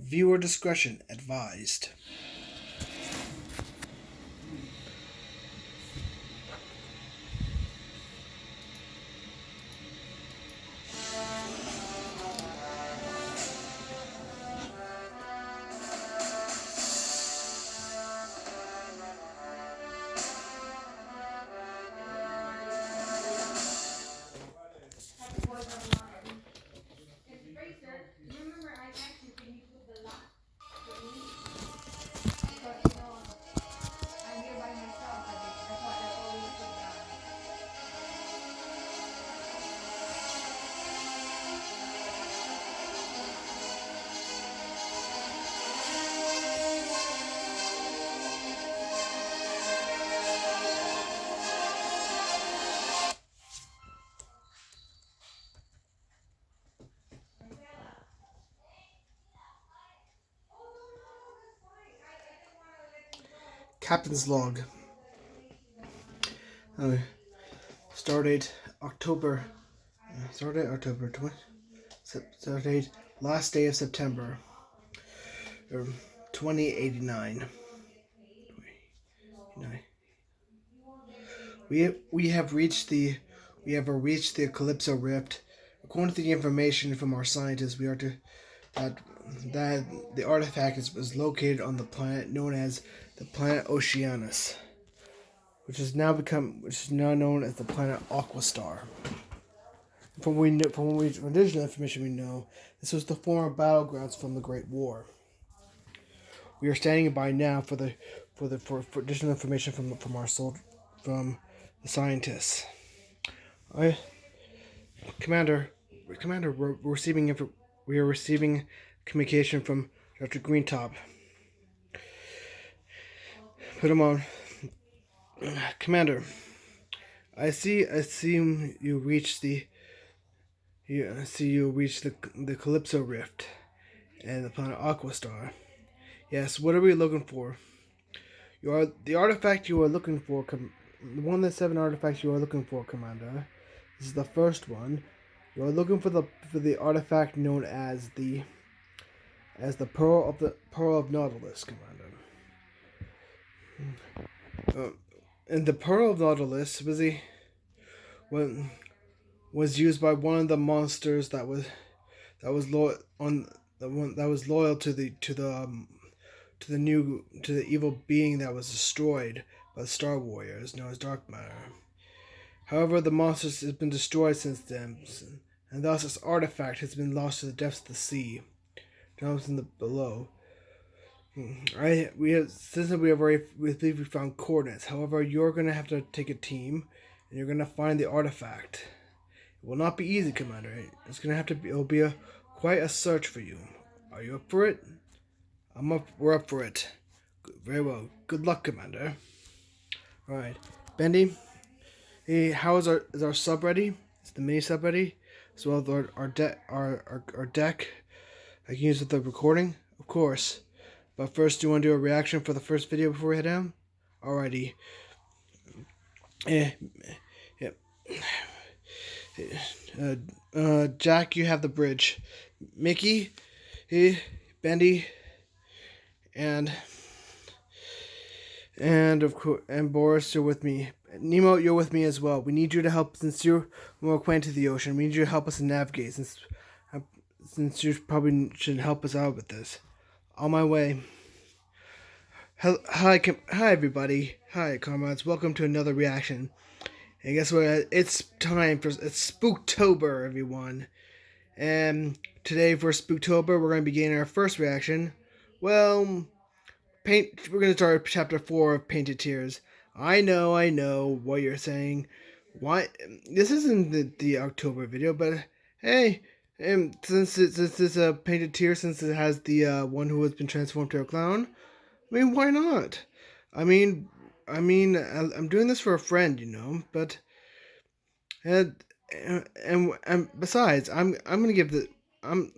Viewer discretion advised. Captain's log. Stardate October. Stardate October 20. Stardate last day of September. 2089. We have reached the Calypso Rift. According to the information from our scientists, we are to that the artifact is located on the planet known as the planet Oceanus, which is now known as the planet Aqua Star. From additional information we know, this was the former battlegrounds from the Great War. We are standing by now for additional information from the scientists. Commander, we are receiving communication from Dr. Greentop. Put him on. Commander, I assume you reached the Calypso Rift and the planet Aqua Star. Yes, what are we looking for? The artifact you are looking for, one of the 7 artifacts you are looking for, Commander. This is the first one. You are looking for the artifact known as the Pearl of Nautilus, Commander. And the Pearl of Nautilus was used by one of the monsters that was loyal to the evil being that was destroyed by the Star Warriors, known as Dark Matter. However, the monster has been destroyed since then, and thus this artifact has been lost to the depths of the sea, down below. We believe we found coordinates. However, you're going to have to take a team, and you're going to find the artifact. It will not be easy, Commander. It's going to have to be. It'll be quite a search for you. Are you up for it? We're up for it. Very well. Good luck, Commander. All right, Bendy. Hey, how is our sub ready? Is the mini sub ready? As well as our deck. I can use with the recording, of course. But first, do you want to do a reaction for the first video before we head down? Alrighty. Jack, you have the bridge. Mickey, Bendy, and of course, and Boris, you're with me. Nemo, you're with me as well. We need you to help since you're more acquainted to the ocean. We need you to help us navigate since you probably should help us out with this. On my way. Hi everybody. Hi comrades. Welcome to another reaction. And guess what? It's Spooktober, everyone. And today for Spooktober, we're going to begin our first reaction. Well, we're going to start Chapter 4 of Painted Tears. I know what you're saying. Why? This isn't the October video, but hey. And since it's a Painted Tear, since it has the one who has been transformed to a clown, I mean, why not? I mean, I'm doing this for a friend, But and besides, I'm gonna give the I'll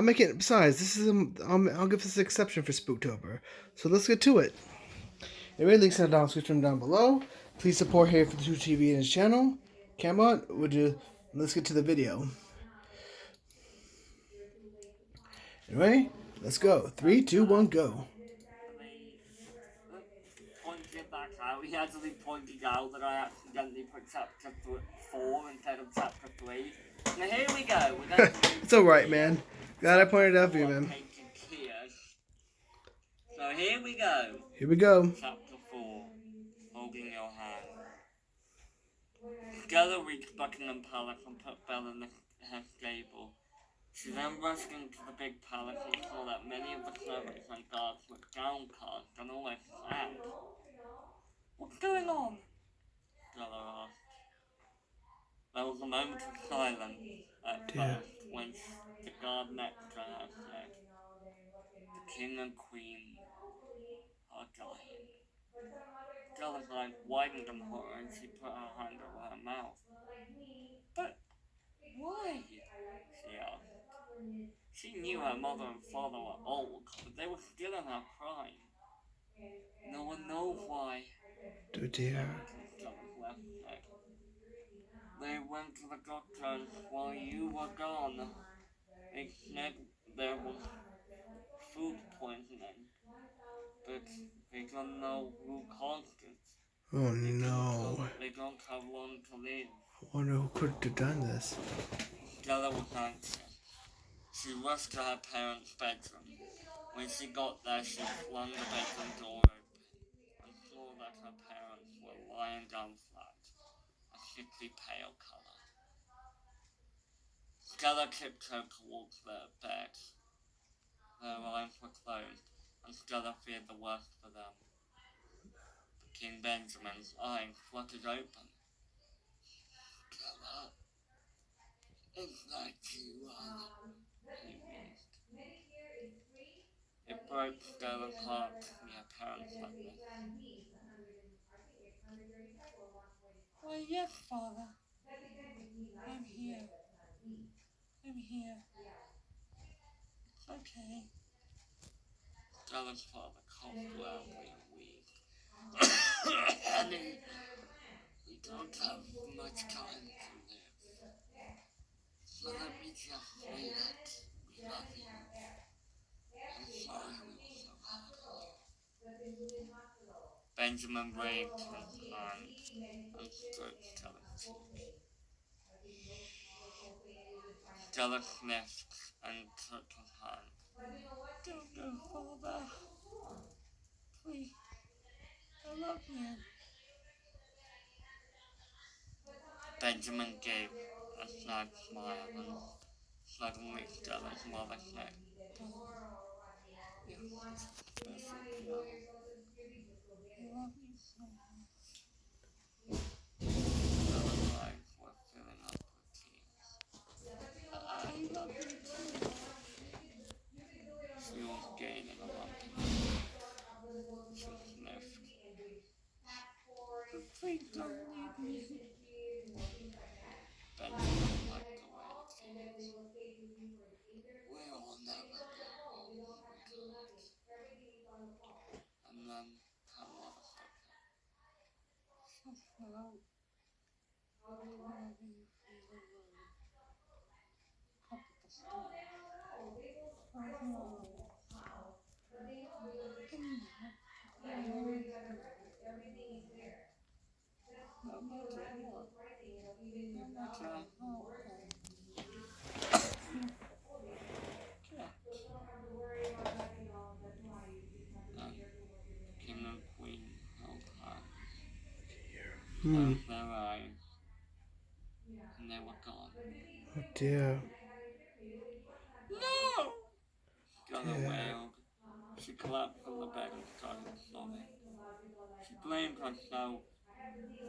make it. Besides, I'll give this an exception for Spooktober. So let's get to it. Anyway, links in the description down below. Please support here for the FleuTV and his channel. Camelot, let's get to the video. Anyway, Let's go. 3, 2, 1, go. Pointed back out. He actually pointed out that I accidentally put chapter 4 instead of chapter 3. Now here we go. It's alright, man. Glad I pointed out for you, man. So here we go. Here we go. Chapter 4. Holding your hand. Stella reached Buckingham Palace and put Belle in her stable. She then rushed into the big palace and saw that many of the servants and guards were downcast and almost sad. What's going on? Stella asked. There was a moment of silence at first when the guard next to her said, "The king and queen are dying." Stella's eyes widened in horror and she put her hand over her mouth. "But why?" she asked. She knew her mother and father were old, but they were still in her prime. "No one knows why." Oh dear. They went to the doctor and while you were gone, they said there was food poisoning, but they don't know who caused it. Oh no. They don't have long to live. I wonder who could have done this. Stella was anxious. She rushed to her parents' bedroom. When she got there, she flung the bedroom door open and saw that her parents were lying down flat, a sickly pale colour. Stella tiptoed towards their bed. Their eyes were closed, and Stella feared the worst for them. But King Benjamin's eyes fluttered open. "Stella, is that you, he wheezed. It broke Stella's heart to see her parents like this. "Why, yes, father. I'm here. I'm here. It's okay." Stella's father coughed loudly and wheezed. "Honey, we don't have much time to live. So let me just say that we love you. I'm sorry we were so hard on you." Benjamin waved his hand and stroked Stella's cheek. Stella sniffed and took his hand. "Don't go, father. Please, I love you." Benjamin gave a snide smile and suddenly Stella's mother said, "You're such a special girl. I love you so much." Stella's eyes were filling up with tears. "I love you too." She was gaining a lump in her throat. She sniffed. "But please don't leave me." Benjamin wiped away the tears. "We'll never know," he replied. And then her mother spoke up. "Ch.4, whenever you feel alone, come to the store. There's no always there. And now, you'll always be with me. No matter what, no matter how cold you get." And the king and queen held hands, closed their eyes, and they were gone. Oh dear. "No!" Stella wailed. She collapsed on the bed and started sobbing. She blamed herself.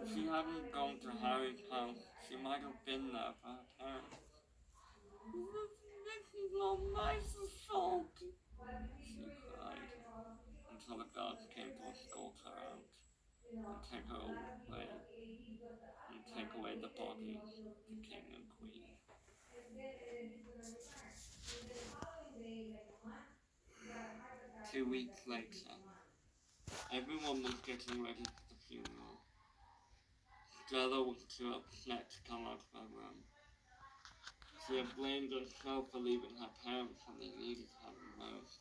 If she hadn't gone to Harry's house, she might have been there for her parents. "This is not my fault," she cried, until the guards came to escort her out and take away the bodies of the king and queen. 2 weeks later, everyone was getting ready for the funeral. Stella was too upset to come out of her room. She had blamed herself for leaving her parents when they needed her the most.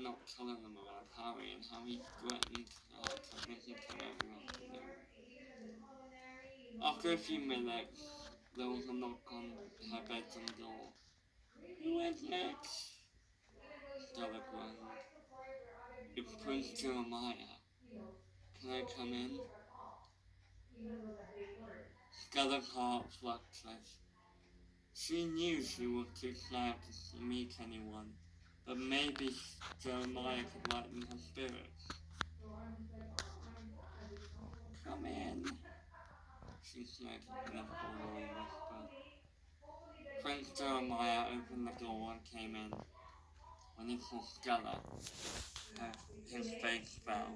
not telling them about Harry and how he threatened to listen to everyone he knew. After a few minutes, there was a knock on her bedroom door. Who is it? Stella groaned. It's Prince Jeremiah. Can I come in? Stella's heart fluctuated. She knew she was too sad to meet anyone, but maybe Jeremiah could lighten her spirits. Come in, she said in a forlorn whisper. Prince Jeremiah opened the door and came in. When he saw Stella, his face fell,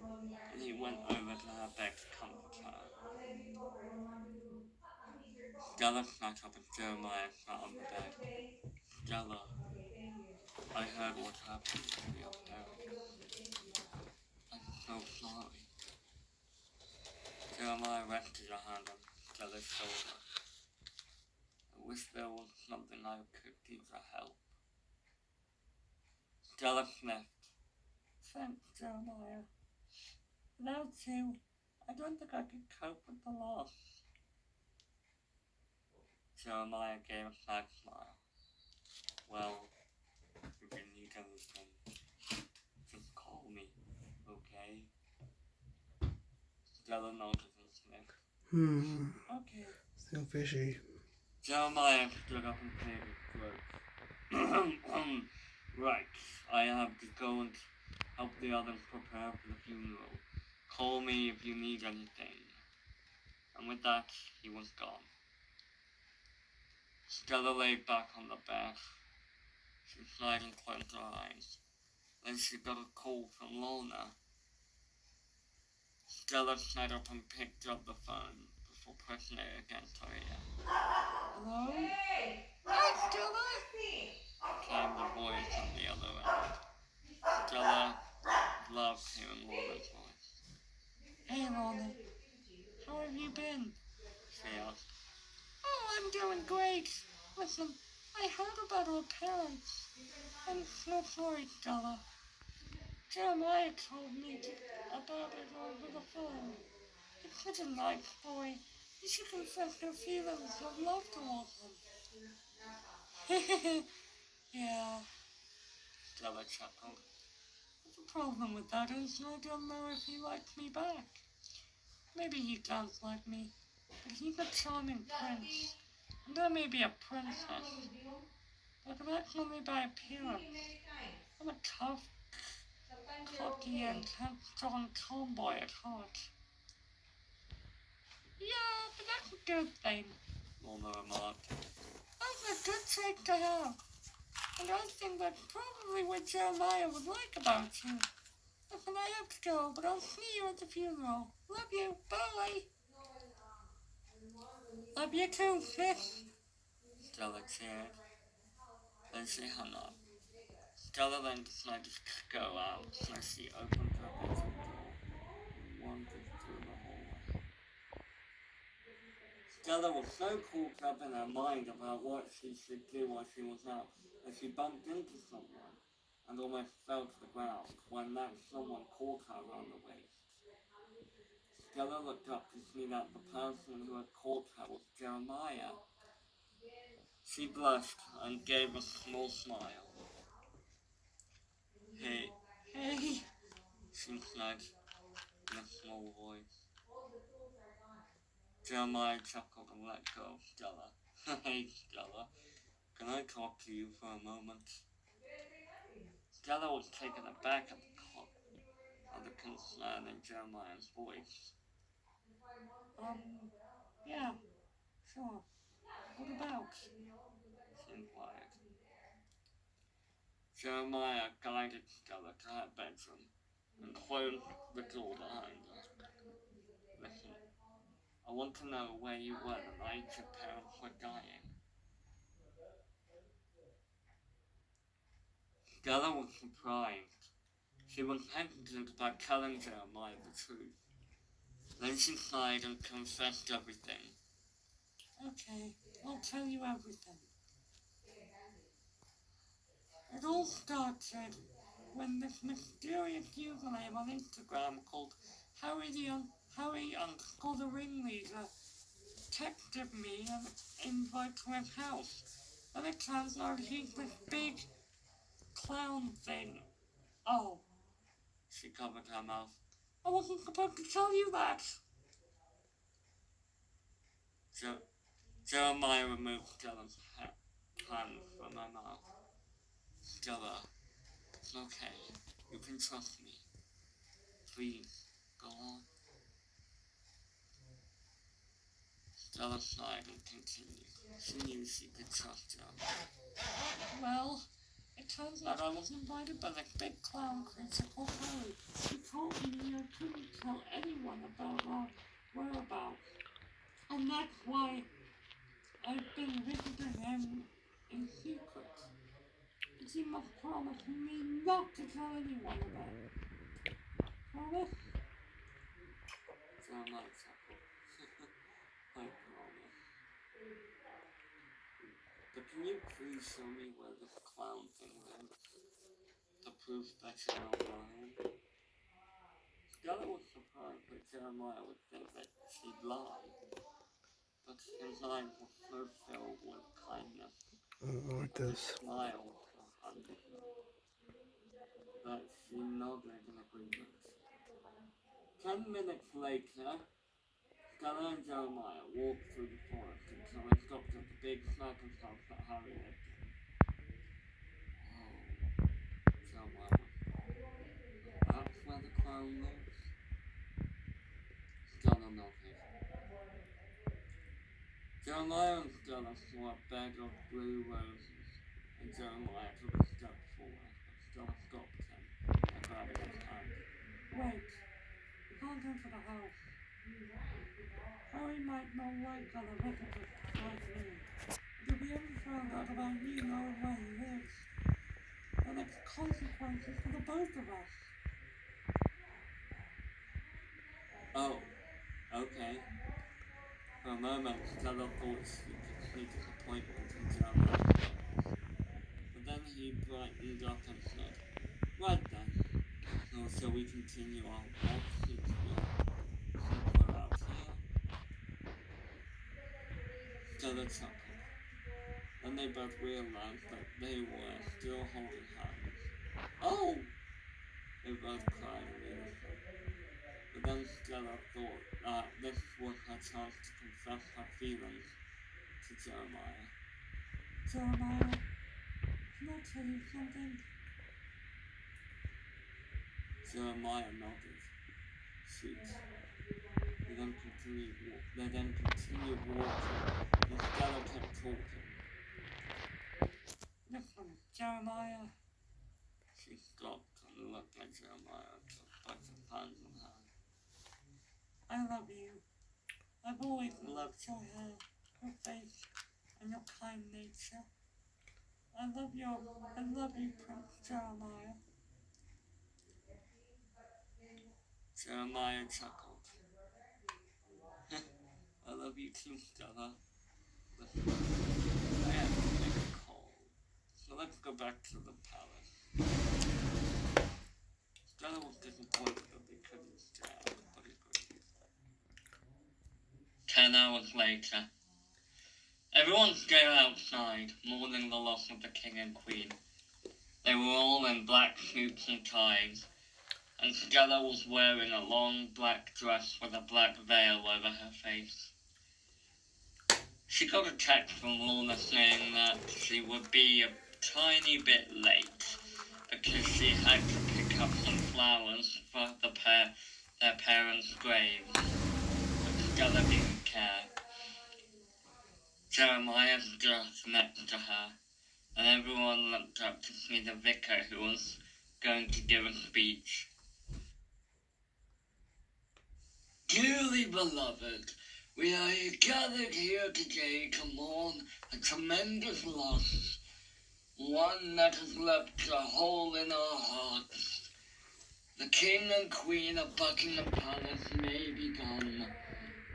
and he went over to her bed to comfort her. Stella sat up and Jeremiah sat on the bed. Stella, I heard what happened to your parents. I'm so sorry. Jeremiah rested a hand on Stella's shoulder. I wish there was something I could do to help. Stella sniffed. Thanks, Jeremiah. Without you, I don't think I could cope with the loss. Jeremiah gave a sad smile. Well, if you need anything, just call me, okay? Stella nodded and sniffed. Okay. Still fishy. Jeremiah stood up and cleared his throat. Right, I have to go and help the others prepare for the funeral. Call me if you need anything. And with that, he was gone. Stella lay back on the bed. She sighed and closed her eyes. Then she got a call from Lorna. Stella sat up and picked up the phone before pressing it against her ear. Hello? Hey! Hi, Stella! Came the voice on the other end. Stella loved hearing Lorna's voice. Hey, Lorna. How have you been? She asked. Oh, I'm doing great. Listen, I heard about our parents. I'm so sorry, Stella. Jeremiah told me about it over the phone. He's such a nice boy. You should confess your feelings of love towards him. Yeah, Stella chuckled. The problem with that is I don't know if he likes me back. Maybe he does like me, but he's a charming prince, and I may be a princess, but that's only by appearance. I'm a tough, cocky, and headstrong tomboy at heart. Yeah, but that's a good thing, Lorna remarked. That's a good trait to have, and I think that's probably what Jeremiah would like about you. Listen, I have to go, but I'll see you at the funeral. Love you. Bye. Love you too, sis. Stella cheered. Then she hung up. Stella then decided to go out, so she opened her bedroom door and wandered through the hallway. Stella was so caught up in her mind about what she should do while she was out that she bumped into someone and almost fell to the ground when that someone caught her around the waist. Stella looked up to see that the person who had caught her was Jeremiah. She blushed and gave a small smile. Hey, she said in a small voice. Jeremiah chuckled and let go of Stella. Hey, Stella, can I talk to you for a moment? Stella was taken aback at the concern in Jeremiah's voice. Yeah, sure. What about? She inquired. Jeremiah guided Stella to her bedroom and closed the door behind her. Listen, I want to know where you were the night your parents were dying. Stella was surprised. She was hesitant about telling Jeremiah the truth. Then she sighed and confessed everything. Okay, I'll tell you everything. It all started when this mysterious username on Instagram called Harry the Ringleader texted me and invited to his house. And it turns out he's this big clown thing. Oh, she covered her mouth. I wasn't supposed to tell you that. Jeremiah removed Stella's hand from her mouth. Stella, it's okay. You can trust me. Please, go on. Stella sighed and continued. She knew she could trust her. Well, it turns out I was invited by that big clown creature called Harry. He told me I couldn't tell anyone about our whereabouts. And that's why I've been visiting him in secret. But you must promise me not to tell anyone about it. Promise? Jeremiah chuckled. I promise. But can you please show me where this clown thing lives? To prove that you're not lying? Stella was surprised that Jeremiah would think that she'd lie. But his eyes were so filled with kindness Like and a this. smile for Huntington that she nodded in agreement. 10 minutes later, Stella and Jeremiah walked through the forest until they stopped at the big circus house that Harry lived in. Oh, Jeremiah whispered. That's where the clown lives? Stella nodded. Jeremiah and Stella saw a bed of blue roses, and Jeremiah took a step forward, but Stella stopped him by grabbing his hand. Wait, you can't enter the house. Harry might not like other visitors like me. But if he ever found out about you knowing where he lives, then it's consequences for the both of us. Oh, okay. For a moment, Stella thought she could sneak an appointment in Jeremiah's office. But then he brightened up and said, right then. So shall we continue our walk since we're out here? Stella chuckled. Then they both realized that they were still holding hands. Oh! They both cried immediately. But then Stella thought that this was her chance to confess her feelings to Jeremiah. Jeremiah, can I tell you something? Jeremiah nodded. Sweet. They then continued walking, and Stella kept talking. Listen, Jeremiah. She stopped and looked at Jeremiah and took both his hands in hers. I love you. I've always loved your hair, your face, and your kind nature. I love you, Prince Jeremiah. Jeremiah chuckled. I love you too, Stella. Listen, I have to make a call. So let's go back to the palace. Stella was disappointed that they couldn't stay out, but agreed. 10 hours later. Everyone stayed outside, mourning the loss of the king and queen. They were all in black suits and ties, and Stella was wearing a long black dress with a black veil over her face. She got a text from Lorna saying that she would be a tiny bit late because she had to pick up some flowers for their parents' graves. But Stella didn't care. Jeremiah stood next to her, and everyone looked up to see the vicar who was going to give a speech. Dearly beloved, we are gathered here today to mourn a tremendous loss, one that has left a hole in our hearts. The king and queen of Buckingham Palace may be gone,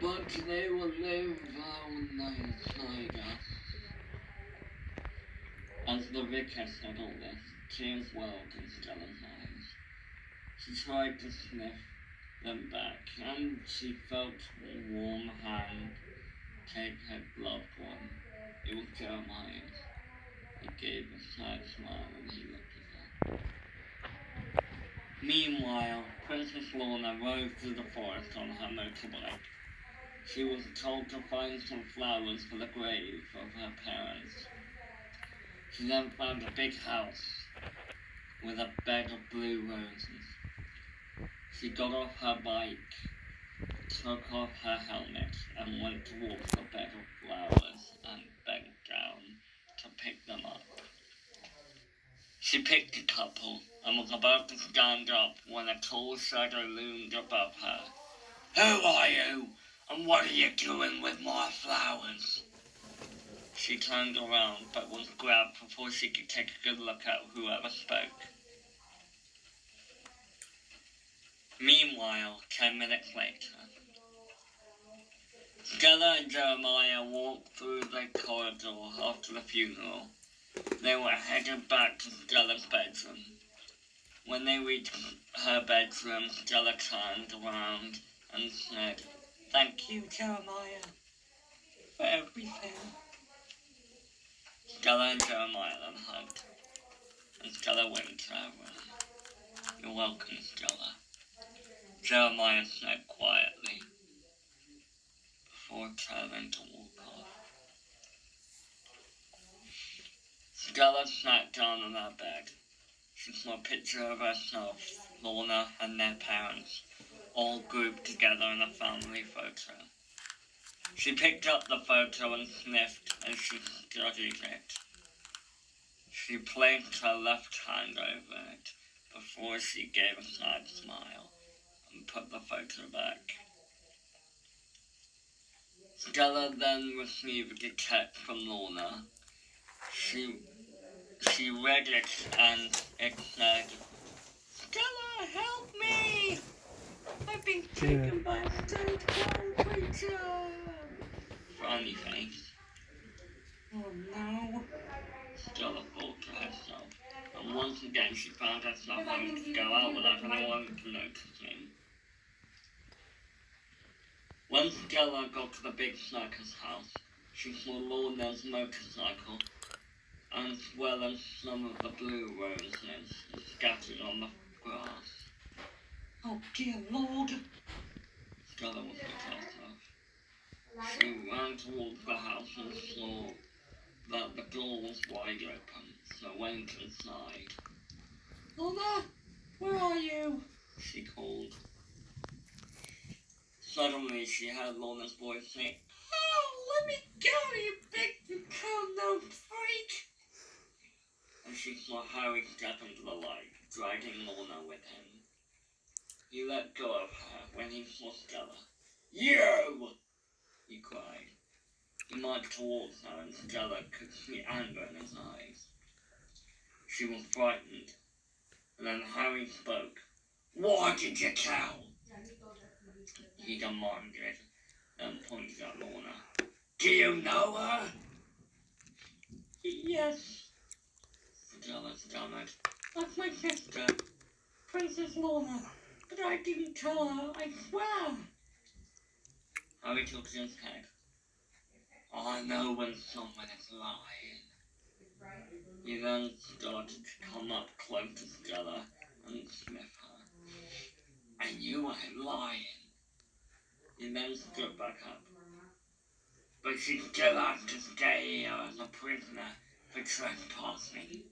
but they will live inside us. As the vicar said all this, tears welled in Stella's eyes. She tried to sniff them back, and she felt a warm hand take her gloved one. It was Jeremiah's. He gave a sad smile and he looked at her. Meanwhile, Princess Lorna rode through the forest on her motorbike. She was told to find some flowers for the grave of her parents. She then found a big house with a bed of blue roses. She got off her bike, took off her helmet, and went towards the bed of flowers and bent down to pick them up. She picked a couple and was about to stand up when a tall shadow loomed above her. "Who are you? And what are you doing with my flowers?" She turned around but was grabbed before she could take a good look at whoever spoke. Meanwhile, 10 minutes later, Stella and Jeremiah walked through the corridor after the funeral. They were headed back to Stella's bedroom. When they reached her bedroom, Stella turned around and said, "Thank you, Jeremiah, for everything." Stella and Jeremiah then hugged, and Stella went to her room. "You're welcome, Stella," Jeremiah said quietly, before turning to walk off. Stella sat down on her bed. She saw a picture of herself, Lorna, and their parents, all grouped together in a family photo. She picked up the photo and sniffed as she studied it. She placed her left hand over it before she gave a sad smile and put the photo back. Stella then received a text from Lorna. She read it and it said, "Stella, help me! I've been taken by a strange flying creature!" Frowny face. "Oh no," Stella thought to herself, and once again she found herself having to go out without anyone to notice him. When Stella got to the big circus house, she saw Lorna's motorcycle, as well as some of the blue roses scattered on the grass. "Oh dear Lord," Stella was at herself. She ran towards the house and saw that the door was wide open, so went inside. "Lorna, where are you?" she called. Suddenly she heard Lorna's voice say, "Oh, let me go, you big cold-nosed freak!" And she saw Harry step into the light, dragging Lorna with him. He let go of her when he saw Stella. "You!" he cried. He marched towards her and Stella could see anger in his eyes. She was frightened, and then Harry spoke. "Why did you tell?" he demanded, then pointed at Lorna. "Do you know her?" "Yes," Stella stammered. "That's my sister, Princess Lorna, but I didn't tell her, I swear." Harry shook his head. "I know when someone is lying." He then started to come up close to Stella and sniff her. "And you ain't lying." He then stood back up. "But she still has to stay here as a prisoner for trespassing."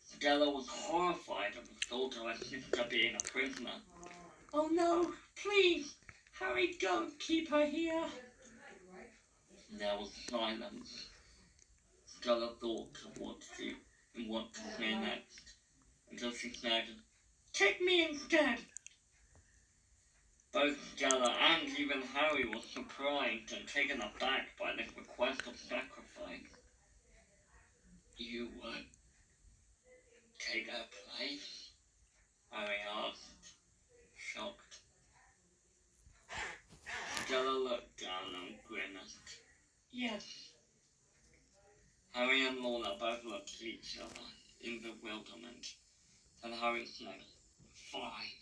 Stella was horrified at the thought of her sister being a prisoner. "Oh no, please, Harry, don't keep her here." There was silence. Stella thought of what to say next, until she said, "Take me instead." Both Stella and even Harry were surprised and taken aback by this request of sacrifice. "You would take her place?" Harry asked, shocked. Stella looked down and grimaced. "Yes." Harry and Lorna both looked at each each other in bewilderment. And Harry said, "Fine.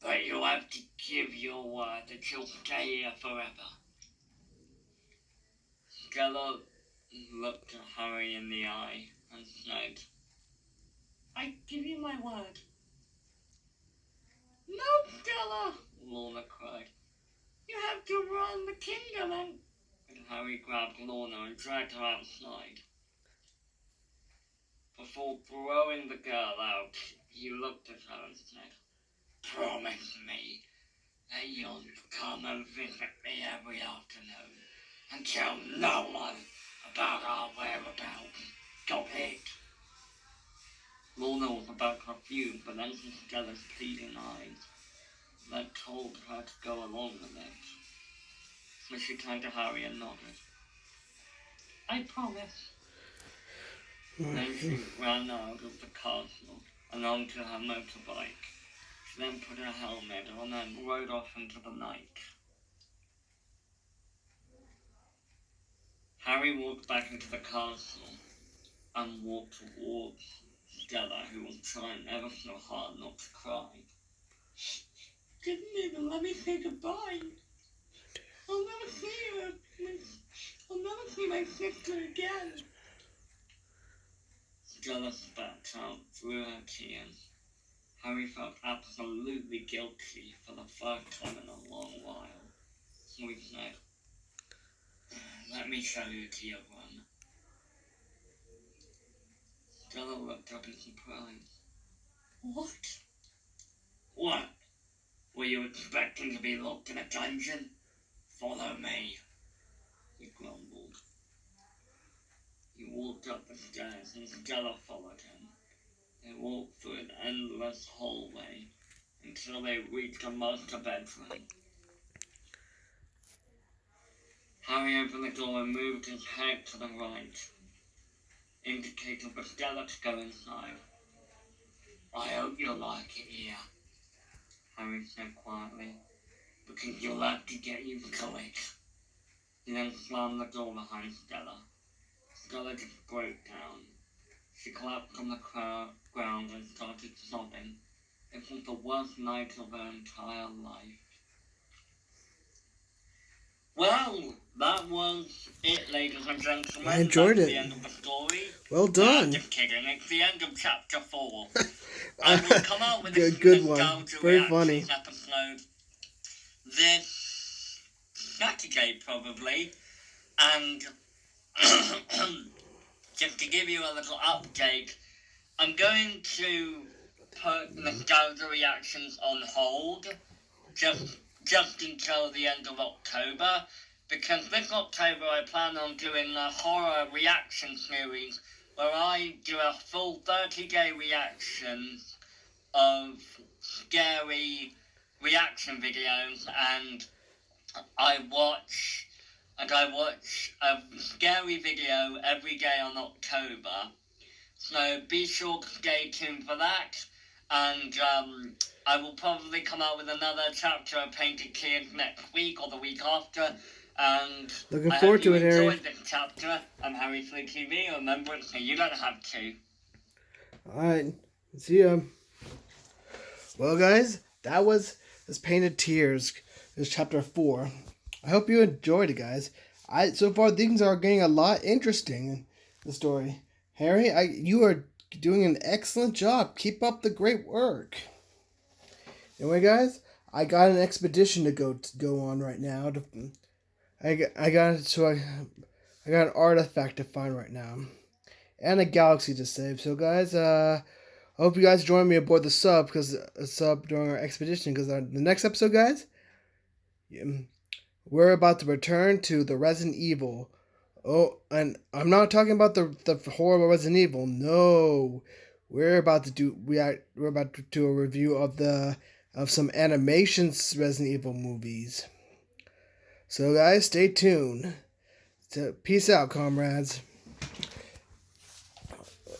But you have to give your word that you'll stay here forever." Stella looked at Harry in the eye and said, "I give you my word." "No, Stella!" Lorna cried. "You have to run the kingdom and Harry grabbed Lorna and dragged her outside. Before throwing the girl out, he looked at her and said, "Promise me that you'll come and visit me every afternoon and tell no one about our whereabouts. Got it?" Lorna was about to refuse, but then she Stella's pleading eyes that told her to go along with it. So she turned to Harry and nodded. "I promise." Then she ran out of the castle and onto her motorbike. She then put her helmet on and rode off into the night. Harry walked back into the castle and walked towards Stella, who was trying ever so hard not to cry. "Didn't even let me say goodbye. I'll never see her. I'll never see my sister again." Stella spat out through her tears. Harry felt absolutely guilty for the first time in a long while. So he said, "Let me show you to your room." Stella looked up in surprise. "What?" "What? Were you expecting to be locked in a dungeon? Follow me," he grumbled. He walked up the stairs and Stella followed him. They walked through an endless hallway until they reached a master bedroom. Harry opened the door and moved his head to the right, indicating for Stella to go inside. "I hope you'll like it here," Harry said quietly, "because you'll have to get used to it." He then slammed the door behind Stella. Stella just broke down. She collapsed on the ground and started sobbing. It was the worst night of her entire life. Well, that was it, ladies and gentlemen. I enjoyed That's it. the end of the story. Well done. Just kidding. It's the end of chapter 4. I will come out with a Good one. nostalgia Very funny. reactions episode this Saturday, probably. And just to give you a little update, I'm going to put nostalgia reactions on hold just until the end of October, because this October I plan on doing a horror reaction series where I do a full 30-day reaction of scary reaction videos, and I watch a scary video every day on October. So be sure to stay tuned for that, and I will probably come out with another chapter of Painted Tears next week or the week after. And Looking forward to it, Harry. I hope you enjoyed this chapter. I'm Harry FleuTV. Remember, you don't have to. Alright, see ya. Well, guys, that was this Painted Tears. This is chapter 4. I hope you enjoyed it, guys. So far things are getting a lot interesting in the story. Harry, you are doing an excellent job. Keep up the great work. Anyway, guys, I got an expedition to go on right now. I got an artifact to find right now, and a galaxy to save. So, guys, I hope you guys join me aboard the sub during our expedition. Because the next episode, guys, we're about to return to the Resident Evil. Oh, and I'm not talking about the horrible Resident Evil. No, we're about to do a review of some animations Resident Evil movies. So guys, stay tuned. Peace out, comrades.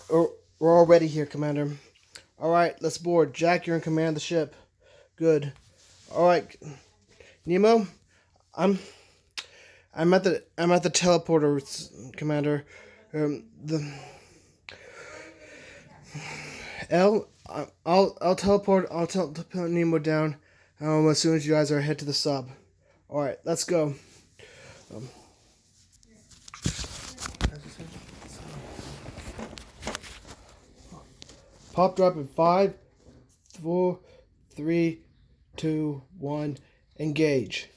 We're all ready here, Commander. All right, let's board. Jack, you're in command of the ship. Good. All right, Nemo, I'm at the teleporter, Commander. I'll teleport. I'll teleport Nemo down. As soon as you guys are head to the sub. All right, let's go. Pop drop in 5, 4, 3, 2, 1. Engage.